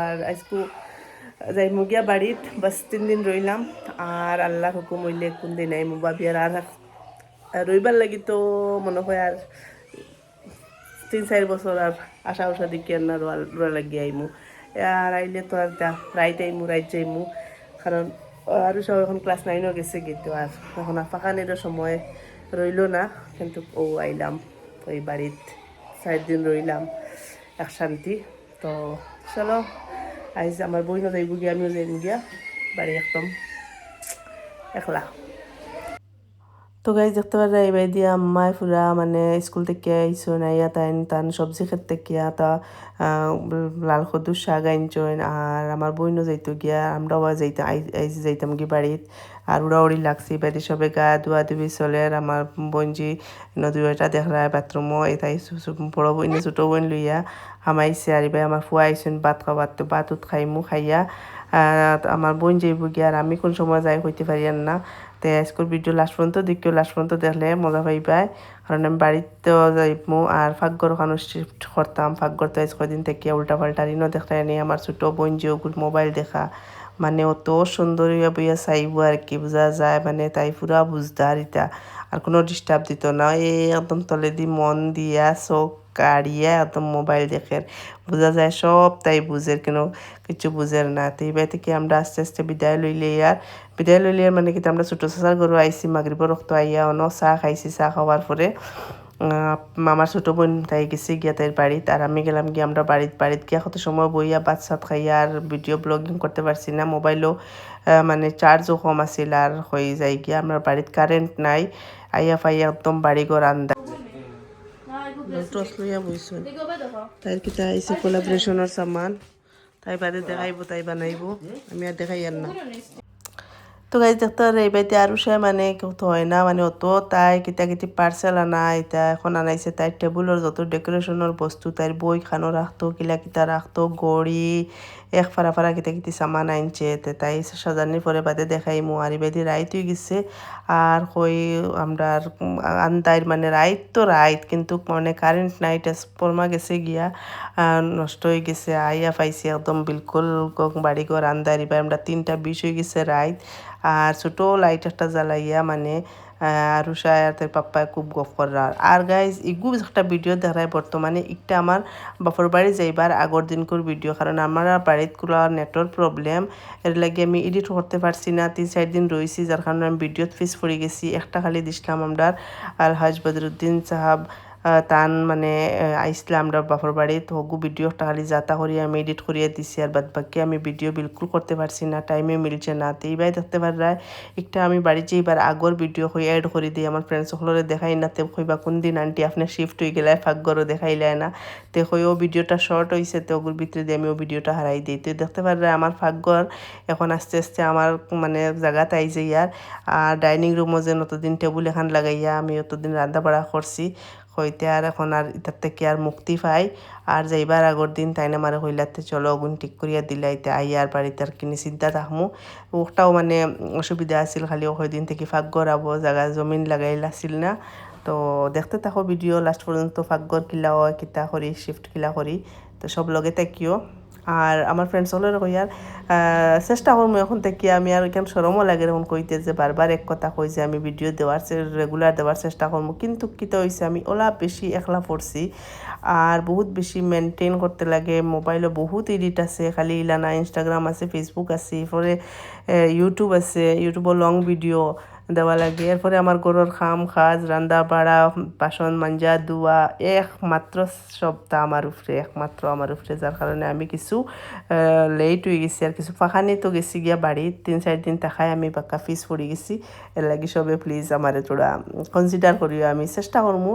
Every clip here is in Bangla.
আর আজকু যাইমু গিয়া বাড়িত বাস 3 দিন রইলাম আর আল্লাহর হুকুম হইলে কোন দিন আইমু ভাবি আর রইবার লাগি তো মনে হয় আর 3-4 বছর আর আশা উষা দিকে না রোয়া লাগি আইমু আর আইলে তো আর রাইট আইমু রাইট যাইমু কারণ আরও সব এখন ক্লাস 9ও গেছে কিন্তু আর এখন আর ফাঁকানিরও সময় রইল না কিন্তু আইলাম ওই বাড়িত 4 দিন রইলাম এক শান্তি তো চলো আইজ আমার বইনও যাইব গিয়া আমিও যাইব গিয়া বাড়ি একদম একলা তো গাইজ দেখতে পারা এবার দিয়ে আম্মায় পুরা মানে স্কুল থেকে আইসো নাইয়া তান সবজি খেতে গিয়া তা লাল কদুর শাক আনছইন আর আমার বইনও যাইতো গিয়া আমরাও যাইতাম যাইতাম কি বাড়িত আর উড়াউড়ি লাগছি বাড়ি সবে গা ধোয়া ধুবি চলে আর আমার বোনজি নদীটা দেখরা বাথরুমও এটাই বড় বইন ছোটো বইন লইয়া হামাইছে আর এবার আমার ফুয়া আইসুন ভাত খাবার তো ভাত উঠ খাইমু খাইয়া আমার বোন যাইব গিয়া আর আমি কোন সময় যাই হইতে পারি না তো আজকের ভিডিও লাস্ট পর্যন্ত দেখিও লাস্ট পর্যন্ত দেখলে মজা পাইবাই কারণ আমি বাড়িতেও যাইমু আর ফাঁকঘর ওখানে শিফট করতাম ফাঁকঘর তো আজ কদিন থেকে উল্টা পাল্টা রিনও দেখতে নেই আমার ছোটো বোন যে ওগুলো মোবাইল দেখা মানে অত সুন্দর বইয়া চাইব আর কি বোঝা যায় মানে তাই পুরা বুঝদার এটা আর কোনো ডিস্টার্ব দিত না একদম তলে দি মন দিয়া চোখ কাড়িয়া একদম মোবাইল দেখের বোঝা যায় সব তাই বুঝের কোনো কিছু বুঝের না তো এইবার থেকে আমরা আস্তে আস্তে বিদায় লইলে আর মানে কিন্তু আমরা ছোটো চাচার ঘরও আইসি মাগরিবর রক্ত আইয়া অন চাহ খাইছি চাহ খাওয়ার পরে আমার ছোটো বোন তাই গেছি গিয়া তাই বাড়িতে আর আমি গেলাম গিয়ে আমরা বাড়িতে গিয়া কত সময় বইয়া ভাত সাত খাইয়া আর ভিডিও ব্লগিং করতে পারছি না মোবাইলও মানে চার্জও কম আছিল আর হয়ে যায় গিয়া আমরা বাড়িতে কারেন্ট নাই আইয়া ফাইয়া একদম বাড়িঘর আন্দা টস লইয়া বইছো তাই কিতা আইসে কোলাবরেশনের সামান তাই বাদে দেখাইব তাই বানাইব আমি আর দেখাই আর না তো গাইজ দেখতে পারে এই বাড়িতে আরও সে মানে তো হয় না মানে অত তাই কিতা পার্সেল আনা এটা এখন আনাইছে তাই টেবুলের যত ডেকোরেশনের বস্তু তাই বই খানো রাখতো কিতা রাখতো গড়ি এক ফারা কিতা সামান আনছে তাই সাজানির পরে বাদে দেখাই মো আর বেদি রাইত হয়ে গেছে আর কই আমরা আন্দাইর মানে রাইত কিন্তু মানে কারেন্ট নাই ট্রান্সফর্মা গেছে গিয়া নষ্ট হয়ে গেছে আইয়া পাইছি একদম বিলকুল বাড়িঘর আন্দার এবার আমরা 3:20 হয়ে গেছে রাইত আর ছোটো লাইট একটা জ্বালাইয়া মানে রুষায় আর তার পাপ্পায় খুব গফ করার আর গাইজ ইগু একটা ভিডিও দেখায় বর্তমানে একটা আমার বাপর বাড়ি যাইবার আগর দিনকার ভিডিও কারণ আমার বাড়িত কোনো নেটওয়ার্ক প্রবলেম এর লাগে আমি এডিট করতে পারছি না 3-4 দিন রয়েছি যার কারণে আমি ভিডিওত ফিস পড়ে গেছি একটা খালি দিছিলাম আমরা আলহাজ বদরুদ্দিন সাহাব তান মানে আইসলে আমরা বাপর বাড়িত হগু ভিডিও একটা খালি যাতা করি আমি এডিট করিয়া দিছি আর বাদ বাকি আমি ভিডিও বিলকুল করতে পারছি না টাইমে মিলছে না তো এইবার দেখতে পারায় একটা আমি বাড়ি যেইবার আগর ভিডিও হয়ে অ্যাড করে দিই আমার ফ্রেন্ডস সকলের দেখাই না তে কইবা কোন দিন আন্টি আপনি শিফট হয়ে গেলে ফাঁকঘরও দেখাইলে না তে কইও ভিডিওটা শর্ট হয়েছে তো ওগুলোর ভিতরে দিয়ে আমি ও ভিডিওটা হারাই দিই তো দেখতে পারায় আমার ফাঁকঘর এখন আস্তে আস্তে আমার মানে জায়গাতে আইছে আর ডাইনিং রুমও যে অতদিন টেবুল এখান লাগাইয়া আমি অতদিন রান্না বাড়া করছি হইতে আর এখন আর ইতার থেকে আর মুক্তি পাই আর যাইবার আগর দিন তাই না মারে হইলাতে চলো অগুন ঠিক করিয়া দিলাইতে আই আর বাড়িতে আর কিনি চিন্তা থাকমু ওটাও মানে অসুবিধা আছিল খালি ওই দিন থেকে ফাঁক গড়াবো জায়গা জমিন লাগাইল আসিল না তো দেখতে থাকো ভিডিও লাস্ট পর্যন্ত ফাঁকঘর কিলা হয় কিতা করি শিফট কিলা করি তো সব লগে থাকিও আর আমার ফ্রেন্ডস হলের কইয়ার চেষ্টা করবো এখন থেকে আমি আর কেন সরমও লাগে এরকম কইতে যে বারবার এক কথা কই যে আমি ভিডিও দেওয়ার রেগুলার দেওয়ার চেষ্টা করবো কিন্তু কিতা হয়েছে আমি ওলা বেশি একলা পড়ছি আর বহুত বেশি মেনটেন করতে লাগে মোবাইলে বহুত এডিট আছে খালি ইলানা ইনস্টাগ্রাম আছে ফেসবুক আছে এরপরে ইউটিউব আছে ইউটিউবও লং ভিডিও দেওয়া লাগে এরপরে আমার ঘরের খাম খাজ রান্দা বাড়া বাসন মাঞ্জা ধোয়া একমাত্র সবটা একমাত্র আমার উপরে যার কারণে আমি কিছু লেট হয়ে গেছি আর কিছু ফাঁকানি তো গেছি গিয়া বাড়ি 3-4 দিন থাকায় আমি পাক্কা ফিস পড়ে গেছি এর লাগে সবে প্লিজ আমার তোরা কনসিডার করিও আমি চেষ্টা করবো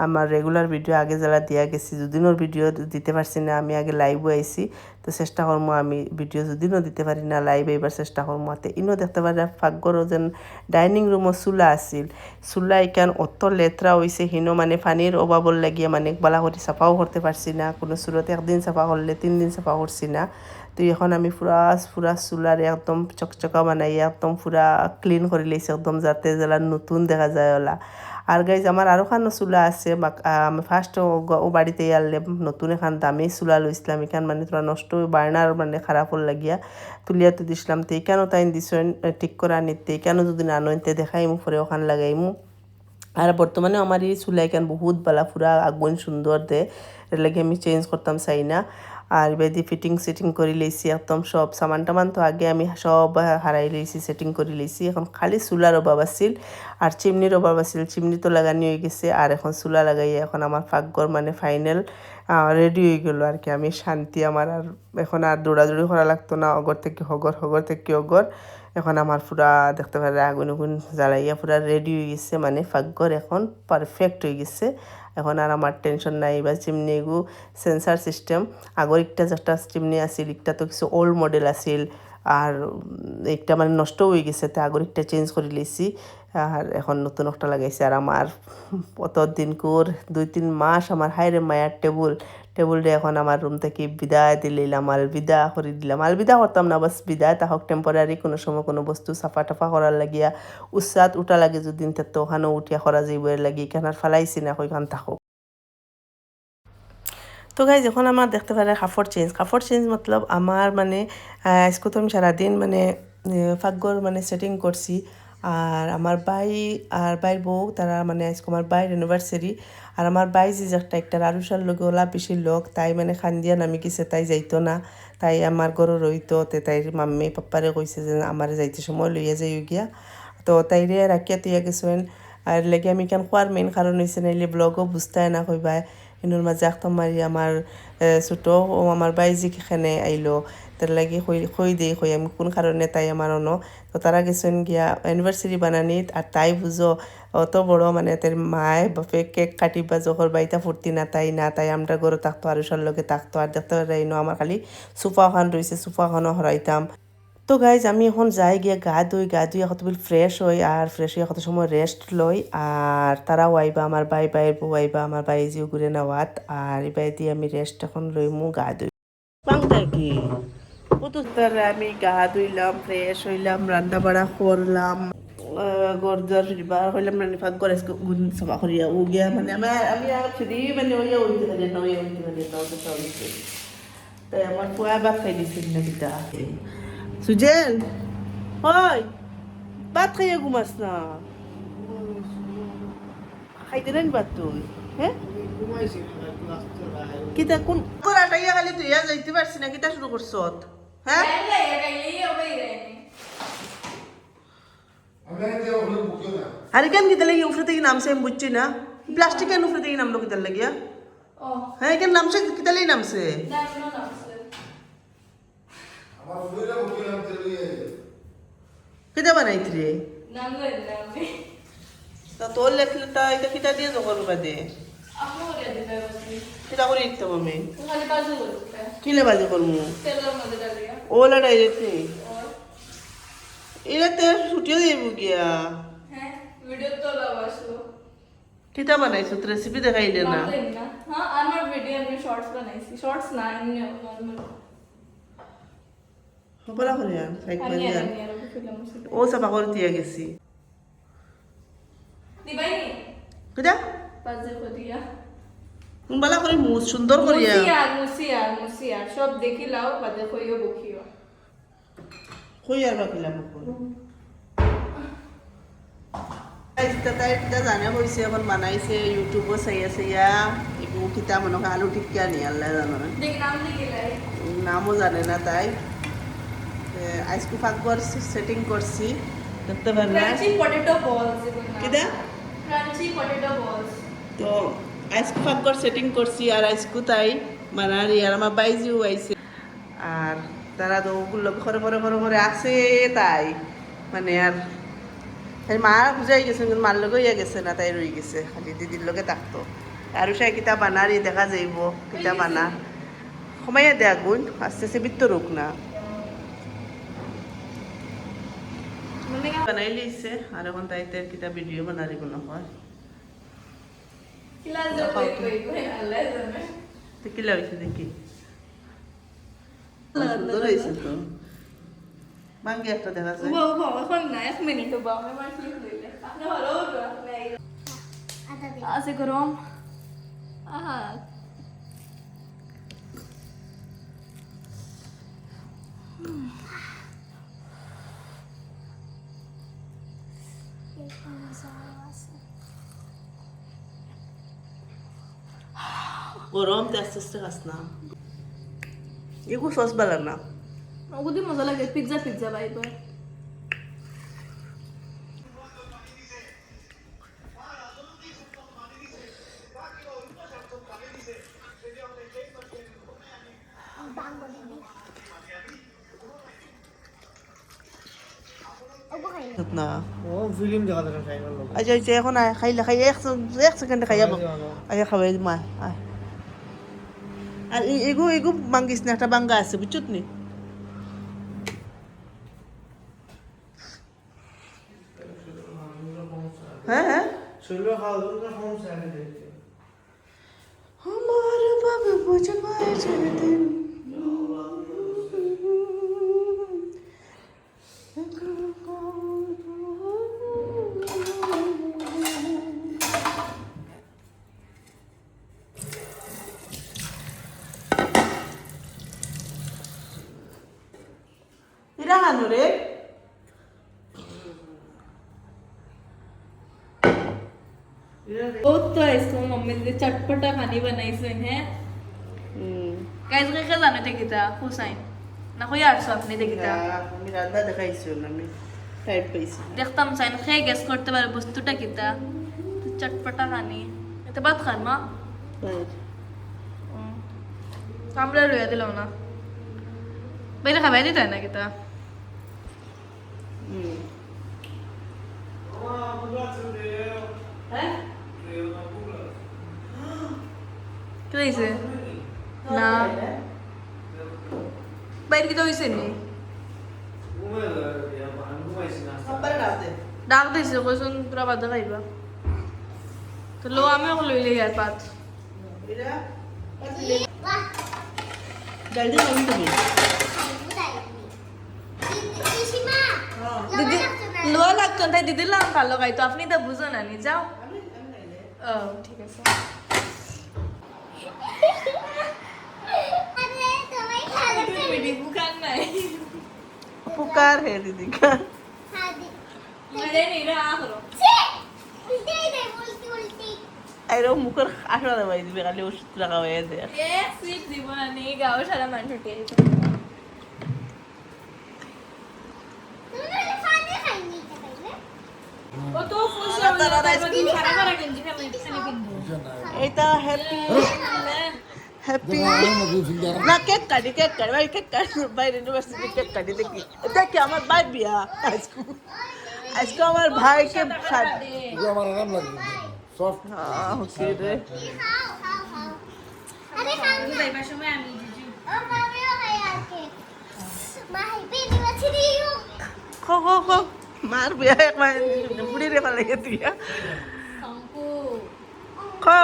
আমার রেগুলার ভিডিও আগে যারা দিয়া গেছি দুদিনের ভিডিও দিতে পারছি না আমি আগে লাইভও আইছি তো চেষ্টা করবো আমি ভিডিও যদিনও দিতে পারি না লাইভ এবার চেষ্টা করবো হাতে ইনও দেখতে পারি ফাঁকঘরও যেন ডাইনিং রুমও চুলা আছিল চুলা ইকান অত লেতরা হয়েছে হিনো মানে পানির অভাবর লাগিয়ে মানে বালা করে সাফাও করতে পারছি না কোনো চুলোতে একদিন সাফা করলে 3 দিন সাফা করছি না তো এখন আমি পুরা চুলারে একদম চকচকা বানাই একদম পুরা ক্লিন করে লইছি একদম যাতে জ্বালা নতুন দেখা যায় ওলা আর গাইজ আমার আরও খানো চুলা আছে আমি ফার্স্ট ও বাড়িতে আনলে নতুন এখান দামি চুলা লইছিলাম এখান মানে তোরা নষ্ট বার্নার মানে খারাপ হল লাগিয়া তুলিয়া তো দিছিলাম তো কেন তাই দিছ ঠিক করে আনিতে কেন যদি না আনতে দেখাইমু পরে ওখান লাগাইমু আর বর্তমানে আমার এই চুলা এখান বহুত বালা পুরা আগুন সুন্দর দে এর লাগে আমি চেঞ্জ করতাম চাই না আর বেদি ফিটিং করে লইছি একদম সব সামান টামান তো আগে আমি সব হারাই লইছি সেটিং করে লইছি এখন খালি চুলার অভাব আছিল আর চিমনির অভাব আছিল চিমনি তো লাগানি হয়ে গেছে আর এখন চুলা লাগাইয়া এখন আমার পাকঘর মানে ফাইনাল রেডি হয়ে গেল আর কি আমি শান্তি আমার আর এখন আর দৌড়াদৌড়ি করা লাগতো না অগর থেকে হগর থেকে অগর এখন আমার পুরা দেখতে পারে আগুন জ্বালাইয়া পুরা রেডি হয়ে গেছে মানে পাকঘর এখন পারফেক্ট হয়ে গেছে এখন আর আমার টেনশন নাই বা চিমনি এগু সেন্সার সিস্টেম আগর একটা যেটা চিমনি আছিল একটা তো কিছু ওল্ড মডেল আছিল আর একটা মানে নষ্ট হয়ে গেছে তো আগর একটা চেঞ্জ করে লিছি আর এখন নতুন একটা লাগাইছে আর আমার কতদিন কর 2-3 মাস আমার হাইরে মায়ার টেবুলটা এখন আমার রুম থেকে বিদায় দিলাম আলবিদা করে দিলাম আলবিদা করতাম না বাস বিদায় তাহক টেম্পোরারি কোনো সময় কোনো বস্তু সাফা টাফা করার লাগিয়া উৎসাত উঠা লাগে যদি তো ওখানে উঠিয়া করা যাইব এর লাগি এখানে আর ফালাইছি না ওইখান থাকো তো গাইজ এখন আমার দেখতে পারে কাপড় চেঞ্জ মতলব আমার মানে আজকে তো আমি সারাদিন মানে পাকঘর মানে সেটিং করছি আর আমার ভাই আর ভাইয়ের বউ তারা মানে আজকে আমার ভাইয়ের অ্যানিভার্সারি আর আমার ভাই যে একটা আরুষার লগে ওলা পিসির লোক তাই মানে খান্দিয়া নামি গেছে তাই যাইতো না তাই আমার ঘরে রইতো তে তাই মাম্মি পাপ্পারে কইছে যে আমার যাইতে সময় লইয়া যাই গিয়া তো তাইরে রাখিয়া তুইয়া গেছেন আর লেগে আমি কেন খোয়ার মেইন কারণ হয়েছে নাইলে ব্লগও বুঝতাই না কইবাই ইনুর মাঝে একদম মারি আমার ছোটো ও আমার বাইজি এখানে আইলো তার লাগি কই দেই কই আমি কোন কারণে তাই আমার অন তো তারা গেছেন গিয়া অ্যানিভার্সারি বানানিত আর তাই বুঝো অত বড় মানে তার মায় বাপে কেক কাটিবা যখন বাইতা ফুর্তি না তাই আমরা গরু থাকতো আর সর লগে থাকতো আর দেখতে পারি আমার খালি সোফাখান রয়েছে সোফাখানও হরাইতাম তো গাইজ আমি এখন যাই গিয়ে গা ধুই কত ফ্রেশ হই আর ফ্রেশ হয়ে কত সময় রেস্ট লই আর তারাও আইবা আমার ভাইয়ের বউ আইবা আমার ভাই জিও ঘুরে নেওয়াত আর এবার দিয়ে আমি রেস্ট এখন লইমু গা ধুই কি আমি গা ধুইলাম ফ্রেশ হইলাম রান্না বাড়া করলাম গরদার ফিরবার হইলাম রান্না ফাঁক করে সভা করিয়া ও গিয়া মানে আমি আর ফ্রি মানে ওইয়া উঠতে পারি না ওইয়া উঠতে পারি না তাই আমার পোয়া ভাত খাই দিছিল না কিতা সুজেল ওই ভাত খাইয়া ঘুমাস না খাইতে নেন ভাত তুই হ্যাঁ কিতা কোন আটাইয়া খালি তুই যাইতে পারছি না কিতা শুরু করছ হ্যাঁ আরে কেন কিতা লাগি উপরে থেকে নামছে আমি বুঝছি না প্লাস্টিক কেন উপরে থেকে নামলো কিতার লাগিয়া হ্যাঁ কেন নামছে কিতা লাগি নামছে কিতা বানাইতি রে তা তোর লেখলে তা এটা কিতা দিয়ে জগর বাদে কিতা করে দিতে আমি কিলে বাজে করমু ওলা ডাইরেক্ট নেই এটা তেল ছুটিও দিব গিয়া কিতা বানাইছো রেসিপি দেখাইলে না আমার ভিডিও আমি শর্টস বানাইছি শর্টস না এমনি নরমাল বলা করে আর লাইক বাজার ও সাবা করে দিয়া গেছি দিবাইনি কিতা বাজে করিয়া কোন বলা করে মুজ সুন্দর করিয়া মুসিয়া সব দেখিলাও বাজে কইও বকিও কই আর বাকিলাম কোন তাই জানে হয়েছে এখন বানাইছে ইউটিউবও চাইয়া একটু কিতা মনে হয় আলু টিকিয়া নিয়ে আল্লাহ জানো না নামও জানে না তাই আজকে পাকঘর সেটিং করছি দেখতে পারবে কিতা তো আজকে পাকঘর সেটিং করছি আর আজকে তাই বানারি আর আমার বাইজিও আইছে আর তারা তো ওগুলো ঘরে আছে তাই মানে আর মা বুঝাই গেছে কিন্তু মার লগে ইয়া গেছে না তাই রয়ে গেছে খালি দিদির লগে থাকতো আর সে কিতা বানারি দেখা যাইব কিতা বানা সময়ে দেয়া গুণ আস্তে আস্তে বৃত্ত রোগ না বানাই লিছে আর এখন তাইতে কিতা ভিডিও বানারি কোনো হয় কিলা হয়েছে দেখি সুন্দর হয়েছে তো মাঙ্গি একটা দেখা যায় এখন না 1 মিনিট বাবা আমার ক্লিপ লইলে আপনি হলো আছে গরম আহা গরম তে আস্তে আস্তে খাস না এগু সস বালা না ওগুদি মজা লাগে পিৎজা পিৎজা ভাইবার না ও ফিল্ম দেখা দেখা খাই না লোক আচ্ছা আচ্ছা এখন আয় খাইলে খাই এক সেকেন্ডে খাই যাবো আচ্ছা খাওয়াই মা আয় আর এগু এগু বাঙ্গিস না একটা বাঙ্গা আছে বুঝছত নি হ্যাঁ হ্যাঁ শৈল খাওয়া দাওয়া তো সমস্যা আছে আমার বাবা বুঝে পায় ছেড়ে দিন এরা হানো রে वो तो इसको मम्मी ने चटपटा खानी बनाई से हैं गाइस काय जाने ते किता हुसैन ना कोई আর আপনি দেখিতা আমি রান্না দেখাইছি আমি টাইপ পাইছি দেখতাম সাইন খেয়ে গেস করতে পারে বস্তুটা কিতা চটপটা খানি এতে ভাত খান মা আমরা লইয়া দিলাম না বাইরে খাবাই দিতে না কিতা হ্যাঁ কি হইছে না বাইরে কি তো হইছে নি ডাক দিছে কইছন তোরা বাদ খাইবা তো লো আমি ওকে লইলে ইয়ার পাত জলদি খাবি তুমি দিদি লো লাগতো তাই দিদি লাম ভালো খাইতো আপনি তো বুঝো না নি যাও ও ঠিক আছে বুকান নাই पुकार है दीदी का মেরে নিরা আখরো আইরো মুখের আশা দেবাই দিবে খালি ওষুধ লাগা হয়ে দে এ সুইট দিব না নি গাও সারা মান ছুটি ও তো ফুসা সারা সারা গেঞ্জি ফেলে কিনবো এটা হ্যাপি হ্যাপি না কেক কাটি ভাই কেক কাটি বাইরে ইউনিভার্সিটি কেক কাটি দেখি দেখি আমার ভাই বিয়া আজকে আমার ভাইকে ये हमारा नाम लग गया सॉफ्ट হ্যাঁ ওকে রে अरे खाओ যাইবার সময় আমি জিজু ओ मामियो है आके माही बेबी मछली हो খো খো খো মার বিয়া এক মাস বুড়ি রে ভালো লাগে তুই শঙ্কু খো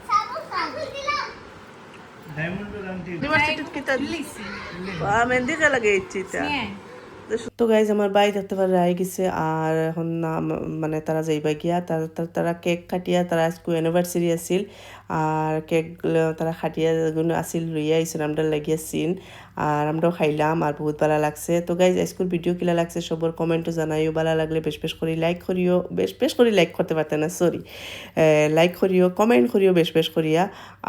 साबु साबु दिला डायमंड गारंटी ইউনিভার্সিটি কিতা লিসি মেহেন্দি কে লাগে ইচ্ছিতা তো গাইজ আমার ভাই দেখতে পারে রায় গেছে আর এখন না মানে তারা যাইবা গিয়া তারা কেক কাটিয়া তারা আজকে অ্যানিভার্সারি আছিল আর কেক তারা খাটিয়া গুলো আসিল লইয়া আইসন আমরা লাগিয়া সিন আর আমরাও খাইলাম আর বহুত ভালো লাগছে তো গাইজ আজকের ভিডিও কিলা লাগছে সবর কমেন্টও জানাইও ভালো লাগলে বেশ করে লাইক করিও বেশ করে লাইক করতে পারতে না সরি লাইক করিও কমেন্ট করিও বেশ করিয়া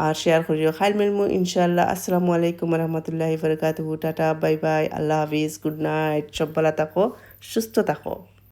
আর শেয়ার করিও খাইল মেলমু ইনশাআল্লাহ আসসালামু আলাইকুম রহমতুল্লাহি বারাকাতুহু টাটা বাই বাই আল্লাহ হাফিজ গুড নাইট সব ভালো থাকো সুস্থ থাকো